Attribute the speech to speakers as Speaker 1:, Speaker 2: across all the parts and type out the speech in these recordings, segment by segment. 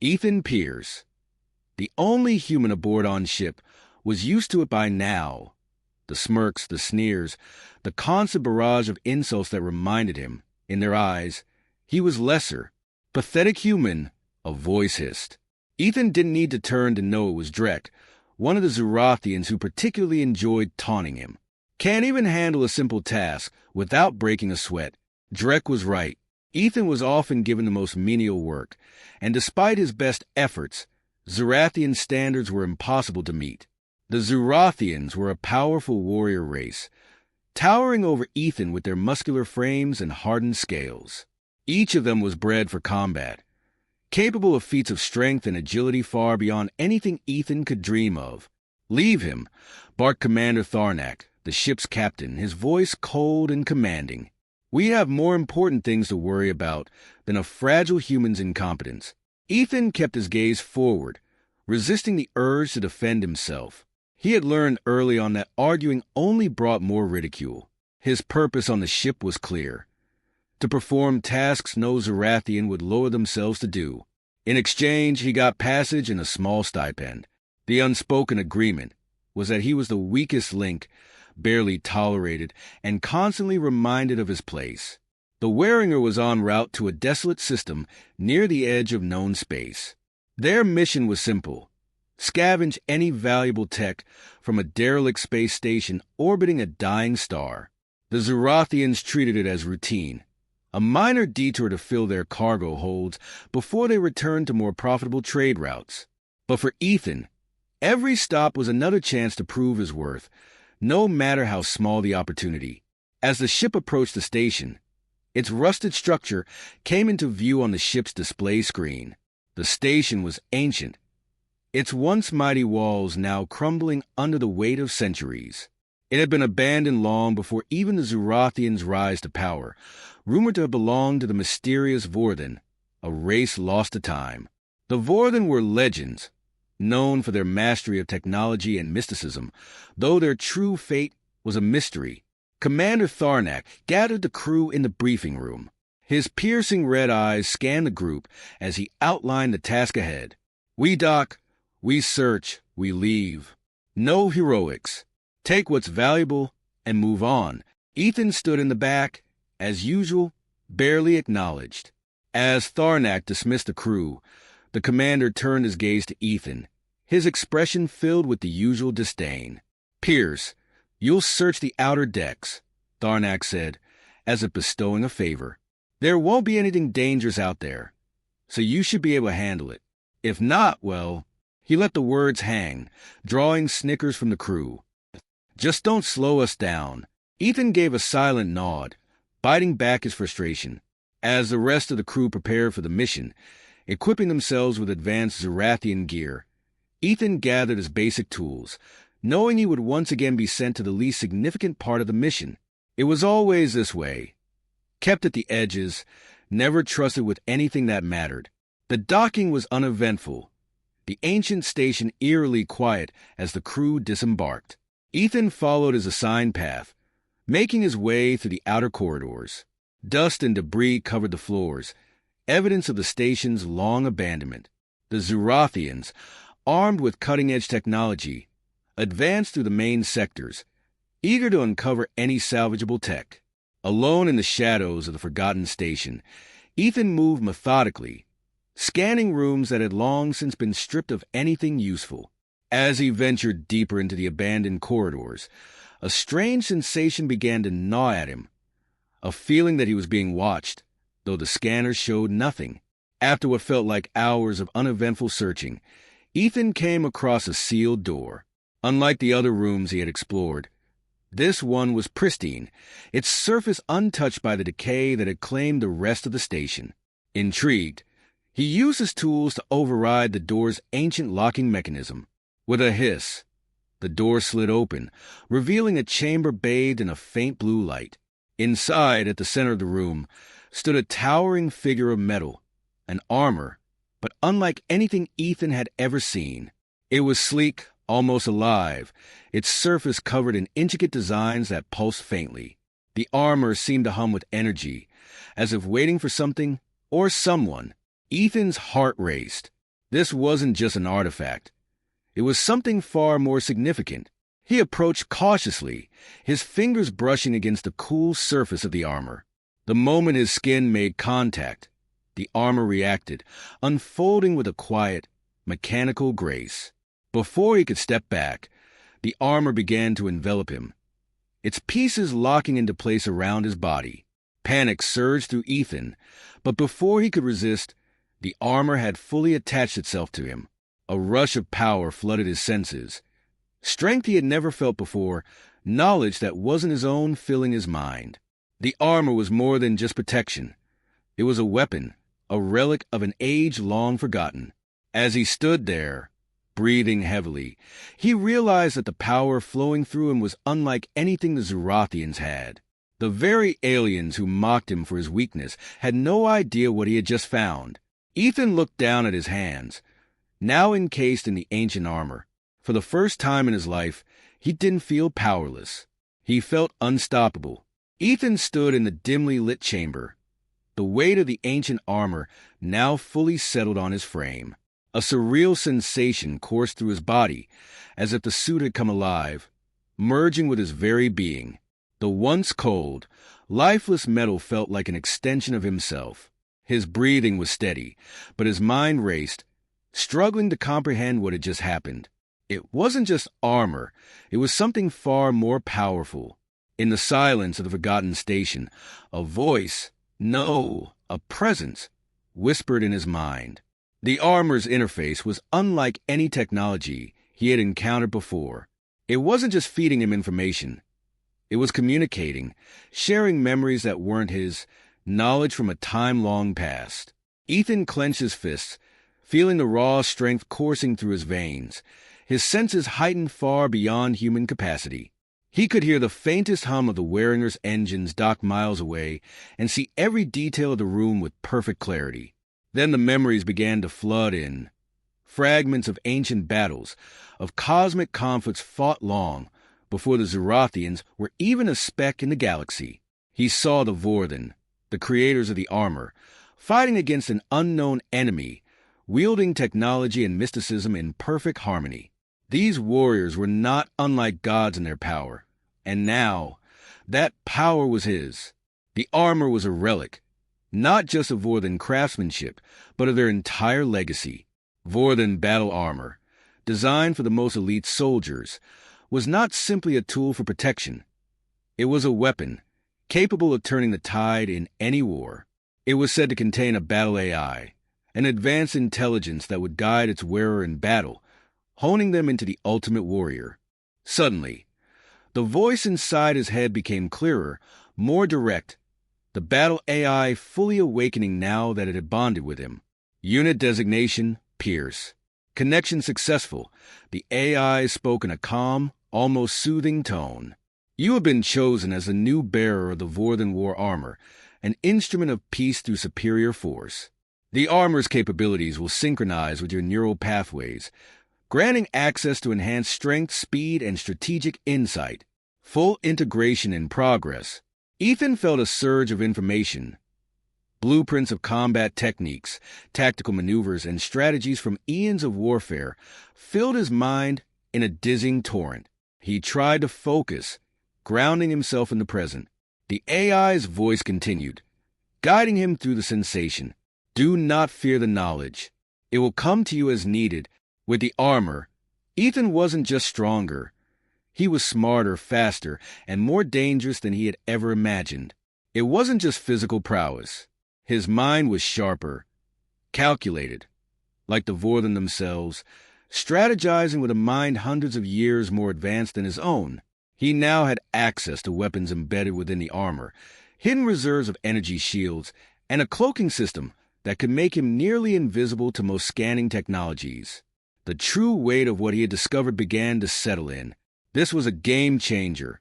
Speaker 1: Ethan Pierce, the only human aboard on ship, was used to it by now. The smirks, the sneers, the constant barrage of insults that reminded him, in their eyes, he was lesser. Pathetic human, a voice hissed. Ethan didn't need to turn to know it was Drek, one of the Zurathians who particularly enjoyed taunting him. Can't even handle a simple task without breaking a sweat. Drek was right. Ethan was often given the most menial work, and despite his best efforts, Zurathian standards were impossible to meet. The Zurathians were a powerful warrior race, towering over Ethan with their muscular frames and hardened scales. Each of them was bred for combat, capable of feats of strength and agility far beyond anything Ethan could dream of. "Leave him," barked Commander Tharnak, the ship's captain, his voice cold and commanding. "We have more important things to worry about than a fragile human's incompetence." Ethan kept his gaze forward, resisting the urge to defend himself. He had learned early on that arguing only brought more ridicule. His purpose on the ship was clear: to perform tasks no Zurathian would lower themselves to do. In exchange, he got passage and a small stipend. The unspoken agreement was that he was the weakest link, barely tolerated, and constantly reminded of his place. The Waringer was en route to a desolate system near the edge of known space. Their mission was simple: scavenge any valuable tech from a derelict space station orbiting a dying star. The Zurathians treated it as routine, a minor detour to fill their cargo holds before they returned to more profitable trade routes. But for Ethan, every stop was another chance to prove his worth, no matter how small the opportunity. As the ship approached the station, its rusted structure came into view on the ship's display screen. The station was ancient, its once mighty walls now crumbling under the weight of centuries. It had been abandoned long before even the Zurathians' rise to power, rumored to have belonged to the mysterious Vorthan, a race lost to time. The Vorthan were legends, known for their mastery of technology and mysticism, though their true fate was a mystery. Commander Tharnak gathered the crew in the briefing room. His piercing red eyes scanned the group as he outlined the task ahead. "We dock, we search, we leave. No heroics. Take what's valuable and move on." Ethan stood in the back, as usual, barely acknowledged. As Tharnak dismissed the crew, the commander turned his gaze to Ethan, his expression filled with the usual disdain. "Pierce, you'll search the outer decks," Tharnak said, as if bestowing a favor. "There won't be anything dangerous out there, so you should be able to handle it. If not, well..." He let the words hang, drawing snickers from the crew. "Just don't slow us down." Ethan gave a silent nod, biting back his frustration. As the rest of the crew prepared for the mission, equipping themselves with advanced Zurathian gear, Ethan gathered his basic tools, knowing he would once again be sent to the least significant part of the mission. It was always this way: kept at the edges, never trusted with anything that mattered. The docking was uneventful, the ancient station eerily quiet as the crew disembarked. Ethan followed his assigned path, making his way through the outer corridors. Dust and debris covered the floors, evidence of the station's long abandonment. The Zurathians, armed with cutting-edge technology, advanced through the main sectors, eager to uncover any salvageable tech. Alone in the shadows of the forgotten station, Ethan moved methodically, scanning rooms that had long since been stripped of anything useful. As he ventured deeper into the abandoned corridors, a strange sensation began to gnaw at him, a feeling that he was being watched, though the scanners showed nothing. After what felt like hours of uneventful searching, Ethan came across a sealed door. Unlike the other rooms he had explored, this one was pristine, its surface untouched by the decay that had claimed the rest of the station. Intrigued, he used his tools to override the door's ancient locking mechanism. With a hiss, the door slid open, revealing a chamber bathed in a faint blue light. Inside, at the center of the room, stood a towering figure of metal, an armor, but unlike anything Ethan had ever seen. It was sleek, almost alive, its surface covered in intricate designs that pulsed faintly. The armor seemed to hum with energy, as if waiting for something or someone. Ethan's heart raced. This wasn't just an artifact. It was something far more significant. He approached cautiously, his fingers brushing against the cool surface of the armor. The moment his skin made contact, the armor reacted, unfolding with a quiet, mechanical grace. Before he could step back, the armor began to envelop him, its pieces locking into place around his body. Panic surged through Ethan, but before he could resist, the armor had fully attached itself to him. A rush of power flooded his senses. Strength he had never felt before, knowledge that wasn't his own filling his mind. The armor was more than just protection. It was a weapon, a relic of an age long forgotten. As he stood there, breathing heavily, he realized that the power flowing through him was unlike anything the Zorathians had. The very aliens who mocked him for his weakness had no idea what he had just found. Ethan looked down at his hands, now encased in the ancient armor. For the first time in his life, he didn't feel powerless. He felt unstoppable. Ethan stood in the dimly lit chamber. The weight of the ancient armor now fully settled on his frame. A surreal sensation coursed through his body, as if the suit had come alive, merging with his very being. The once cold, lifeless metal felt like an extension of himself. His breathing was steady, but his mind raced, struggling to comprehend what had just happened. It wasn't just armor, it was something far more powerful. In the silence of the forgotten station, a voice, no, a presence, whispered in his mind. The armor's interface was unlike any technology he had encountered before. It wasn't just feeding him information. It was communicating, sharing memories that weren't his, knowledge from a time long past. Ethan clenched his fists, feeling the raw strength coursing through his veins, his senses heightened far beyond human capacity. He could hear the faintest hum of the Waringer's engines docked miles away and see every detail of the room with perfect clarity. Then the memories began to flood in. Fragments of ancient battles, of cosmic conflicts fought long before the Zorathians were even a speck in the galaxy. He saw the Vorthan, the creators of the armor, fighting against an unknown enemy, wielding technology and mysticism in perfect harmony. These warriors were not unlike gods in their power, and now that power was his. The armor was a relic, not just of Vorthan craftsmanship, but of their entire legacy. Vorthan battle armor, designed for the most elite soldiers, was not simply a tool for protection. It was a weapon, capable of turning the tide in any war. It was said to contain a battle AI, an advanced intelligence that would guide its wearer in battle, honing them into the ultimate warrior. Suddenly, the voice inside his head became clearer, more direct, the battle AI fully awakening now that it had bonded with him. Unit designation, Pierce. Connection successful. The AI spoke in a calm, almost soothing tone. You have been chosen as the new bearer of the Vorthan war armor, an instrument of peace through superior force. The armor's capabilities will synchronize with your neural pathways, granting access to enhanced strength, speed, and strategic insight. Full integration in progress. Ethan felt a surge of information. Blueprints of combat techniques, tactical maneuvers, and strategies from eons of warfare filled his mind in a dizzying torrent. He tried to focus, grounding himself in the present. The AI's voice continued, guiding him through the sensation. Do not fear the knowledge. It will come to you as needed. With the armor, Ethan wasn't just stronger. He was smarter, faster, and more dangerous than he had ever imagined. It wasn't just physical prowess. His mind was sharper, calculated, like the Vorthan themselves, strategizing with a mind hundreds of years more advanced than his own. He now had access to weapons embedded within the armor, hidden reserves of energy shields, and a cloaking system that could make him nearly invisible to most scanning technologies. The true weight of what he had discovered began to settle in. This was a game changer,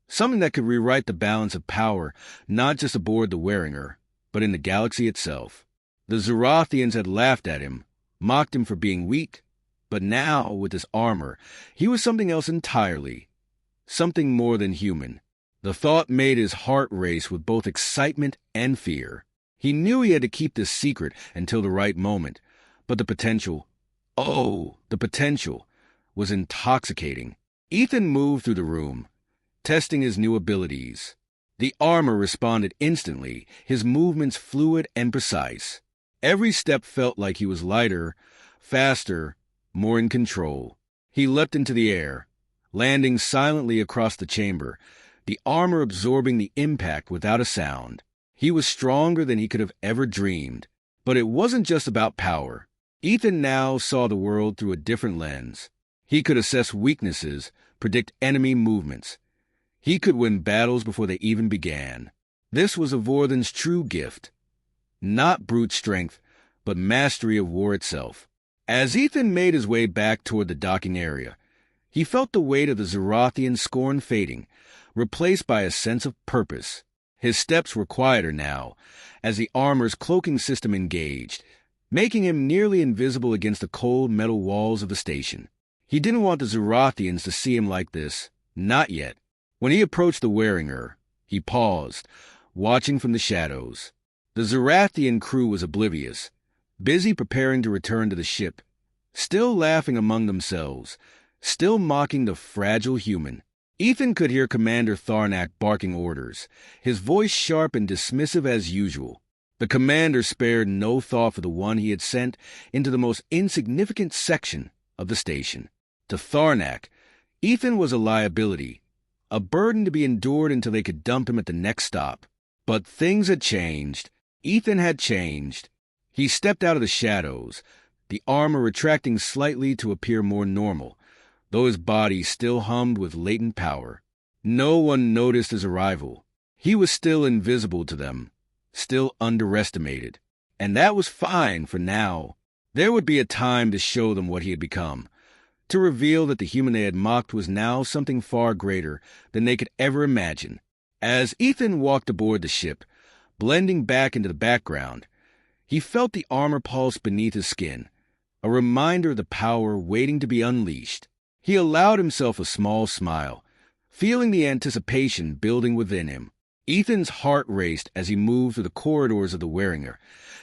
Speaker 1: something that could rewrite the balance of power, not just aboard the Waringer, but in the galaxy itself. The Zorathians had laughed at him, mocked him for being weak, but now, with his armor, he was something else entirely, something more than human. The thought made his heart race with both excitement and fear. He knew he had to keep this secret until the right moment, but the potential Oh, the potential was intoxicating. Ethan moved through the room, testing his new abilities. The armor responded instantly, his movements fluid and precise. Every step felt like he was lighter, faster, more in control. He leapt into the air, landing silently across the chamber, the armor absorbing the impact without a sound. He was stronger than he could have ever dreamed. But it wasn't just about power. Ethan now saw the world through a different lens. He could assess weaknesses, predict enemy movements. He could win battles before they even began. This was Vorthan's true gift. Not brute strength, but mastery of war itself. As Ethan made his way back toward the docking area, he felt the weight of the Zorathian scorn fading, replaced by a sense of purpose. His steps were quieter now, as the armor's cloaking system engaged, making him nearly invisible against the cold metal walls of the station. He didn't want the Zorathians to see him like this, not yet. When he approached the Waringer, he paused, watching from the shadows. The Zorathian crew was oblivious, busy preparing to return to the ship, still laughing among themselves, still mocking the fragile human. Ethan could hear Commander Tharnak barking orders, his voice sharp and dismissive as usual. The commander spared no thought for the one he had sent into the most insignificant section of the station. To Tharnak, Ethan was a liability, a burden to be endured until they could dump him at the next stop. But things had changed. Ethan had changed. He stepped out of the shadows, the armor retracting slightly to appear more normal, though his body still hummed with latent power. No one noticed his arrival. He was still invisible to them, still underestimated. And that was fine for now. There would be a time to show them what he had become, to reveal that the human they had mocked was now something far greater than they could ever imagine. As Ethan walked aboard the ship, blending back into the background, he felt the armor pulse beneath his skin, a reminder of the power waiting to be unleashed. He allowed himself a small smile, feeling the anticipation building within him. Ethan's heart raced as he moved through the corridors of the Waringer,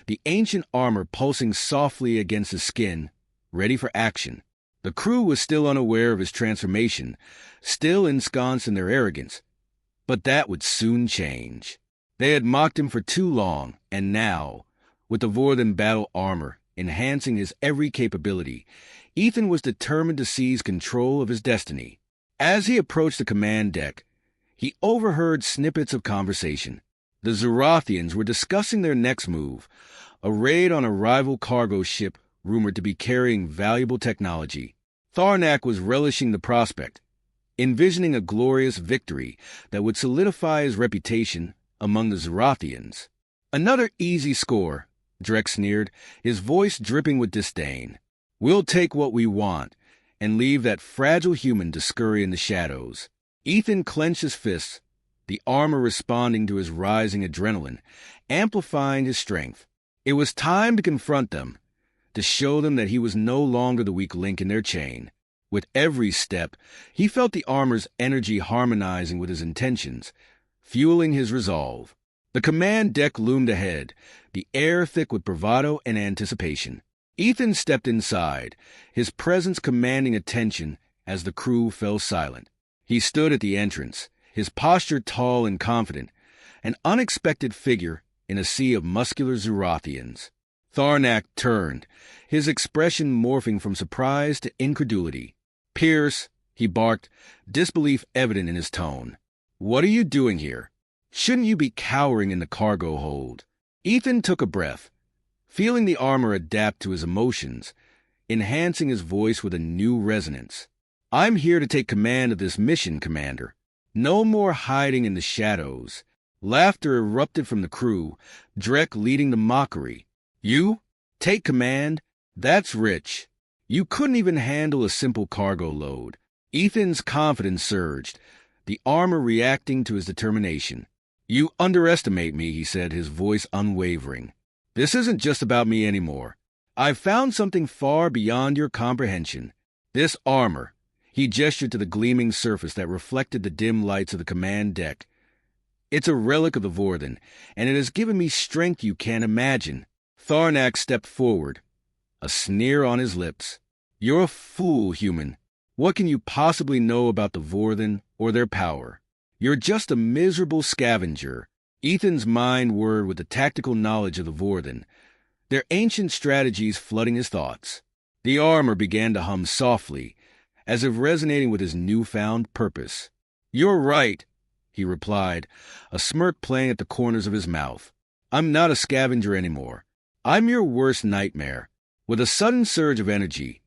Speaker 1: the ancient armor pulsing softly against his skin, ready for action. The crew was still unaware of his transformation, still ensconced in their arrogance. But that would soon change. They had mocked him for too long, and now, with the Vorthan battle armor enhancing his every capability, Ethan was determined to seize control of his destiny. As he approached the command deck, he overheard snippets of conversation. The Zorathians were discussing their next move, a raid on a rival cargo ship rumored to be carrying valuable technology. Tharnak was relishing the prospect, envisioning a glorious victory that would solidify his reputation among the Zorathians. Another easy score, Drek sneered, his voice dripping with disdain. We'll take what we want and leave that fragile human to scurry in the shadows. Ethan clenched his fists, the armor responding to his rising adrenaline, amplifying his strength. It was time to confront them, to show them that he was no longer the weak link in their chain. With every step, he felt the armor's energy harmonizing with his intentions, fueling his resolve. The command deck loomed ahead, the air thick with bravado and anticipation. Ethan stepped inside, his presence commanding attention as the crew fell silent. He stood at the entrance, his posture tall and confident, an unexpected figure in a sea of muscular Zorathians. Tharnak turned, his expression morphing from surprise to incredulity. "Pierce," he barked, disbelief evident in his tone. "What are you doing here? Shouldn't you be cowering in the cargo hold?" Ethan took a breath, feeling the armor adapt to his emotions, enhancing his voice with a new resonance. "I'm here to take command of this mission, Commander. No more hiding in the shadows." Laughter erupted from the crew, Drek leading the mockery. "You? Take command? That's rich. You couldn't even handle a simple cargo load." Ethan's confidence surged, the armor reacting to his determination. "You underestimate me," he said, his voice unwavering. "This isn't just about me anymore. I've found something far beyond your comprehension. This armor," he gestured to the gleaming surface that reflected the dim lights of the command deck. "It's a relic of the Vorthan, and it has given me strength you can't imagine." Tharnak stepped forward, a sneer on his lips. You're a fool, human. What can you possibly know about the Vorthen or their power? You're just a miserable scavenger. Ethan's mind whirred with the tactical knowledge of the Vorthen, their ancient strategies flooding his thoughts. The armor began to hum softly, as if resonating with his newfound purpose. "You're right," he replied, a smirk playing at the corners of his mouth. "I'm not a scavenger anymore. I'm your worst nightmare." With a sudden surge of energy,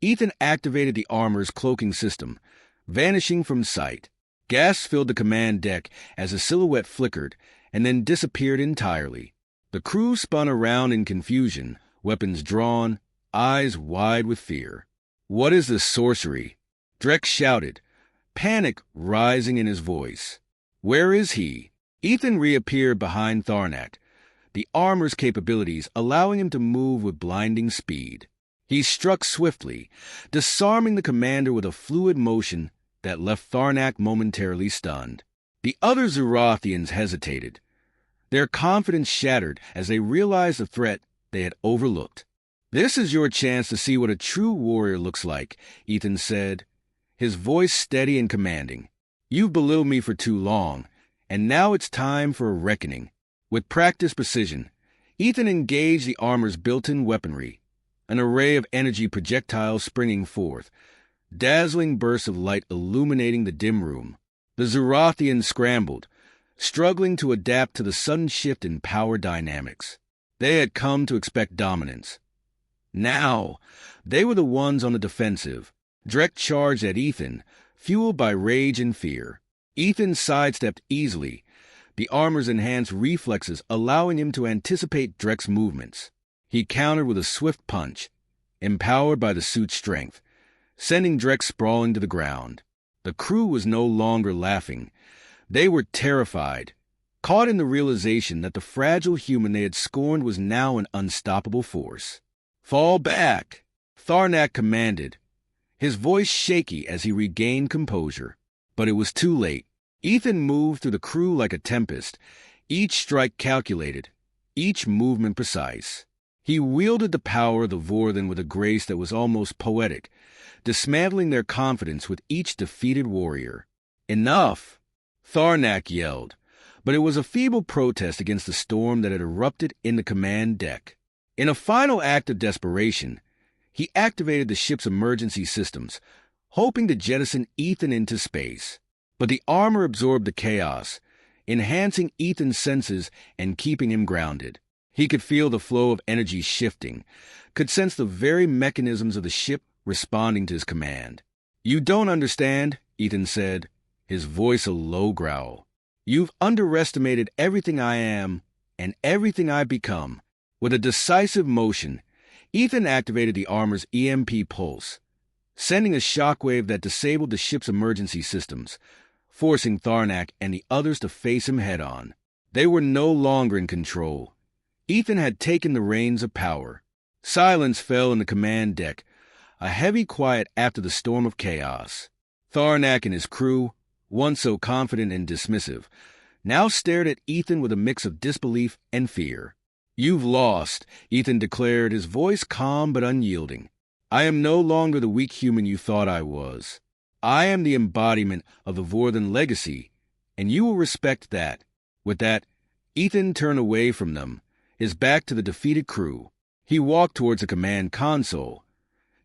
Speaker 1: Ethan activated the armor's cloaking system, vanishing from sight. Gas filled the command deck as a silhouette flickered and then disappeared entirely. The crew spun around in confusion, weapons drawn, eyes wide with fear. "What is this sorcery?" Drek shouted, panic rising in his voice. "Where is he?" Ethan reappeared behind Tharnak, the armor's capabilities allowing him to move with blinding speed. He struck swiftly, disarming the commander with a fluid motion that left Tharnak momentarily stunned. The other Zorathians hesitated, their confidence shattered as they realized the threat they had overlooked. "This is your chance to see what a true warrior looks like," Ethan said, his voice steady and commanding. "You've belittled me for too long, and now it's time for a reckoning." With practiced precision, Ethan engaged the armor's built-in weaponry, an array of energy projectiles springing forth, dazzling bursts of light illuminating the dim room. The Zorathians scrambled, struggling to adapt to the sudden shift in power dynamics. They had come to expect dominance. Now, they were the ones on the defensive. Drek charged at Ethan, fueled by rage and fear. Ethan sidestepped easily, the armor's enhanced reflexes allowing him to anticipate Drek's movements. He countered with a swift punch, empowered by the suit's strength, sending Drek sprawling to the ground. The crew was no longer laughing. They were terrified, caught in the realization that the fragile human they had scorned was now an unstoppable force. "Fall back," Tharnak commanded, his voice shaky as he regained composure. But it was too late. Ethan moved through the crew like a tempest, each strike calculated, each movement precise. He wielded the power of the Vorthen with a grace that was almost poetic, dismantling their confidence with each defeated warrior. "Enough!" Tharnak yelled, but it was a feeble protest against the storm that had erupted in the command deck. In a final act of desperation, he activated the ship's emergency systems, hoping to jettison Ethan into space. But the armor absorbed the chaos, enhancing Ethan's senses and keeping him grounded. He could feel the flow of energy shifting, could sense the very mechanisms of the ship responding to his command. "You don't understand," Ethan said, his voice a low growl. "You've underestimated everything I am and everything I've become." With a decisive motion, Ethan activated the armor's EMP pulse, sending a shockwave that disabled the ship's emergency systems, forcing Tharnak and the others to face him head-on. They were no longer in control. Ethan had taken the reins of power. Silence fell in the command deck, a heavy quiet after the storm of chaos. Tharnak and his crew, once so confident and dismissive, now stared at Ethan with a mix of disbelief and fear. "You've lost," Ethan declared, his voice calm but unyielding. "I am no longer the weak human you thought I was. I am the embodiment of the Vorthen legacy, and you will respect that." With that, Ethan turned away from them, his back to the defeated crew. He walked towards the command console,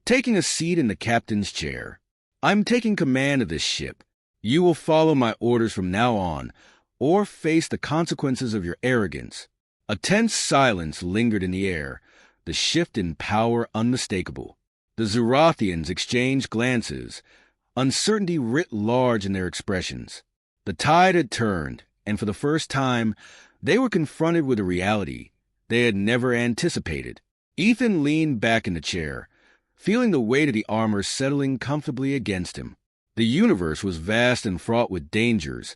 Speaker 1: taking a seat in the captain's chair. "I'm taking command of this ship. You will follow my orders from now on, or face the consequences of your arrogance." A tense silence lingered in the air, the shift in power unmistakable. The Zorathians exchanged glances, uncertainty writ large in their expressions. The tide had turned, and for the first time, they were confronted with a reality they had never anticipated. Ethan leaned back in the chair, feeling the weight of the armor settling comfortably against him. The universe was vast and fraught with dangers,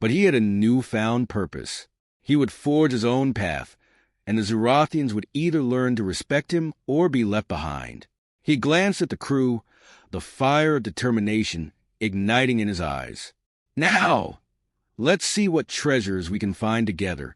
Speaker 1: but he had a newfound purpose. He would forge his own path, and the Zorathians would either learn to respect him or be left behind. He glanced at the crew, the fire of determination igniting in his eyes. "Now, let's see what treasures we can find together."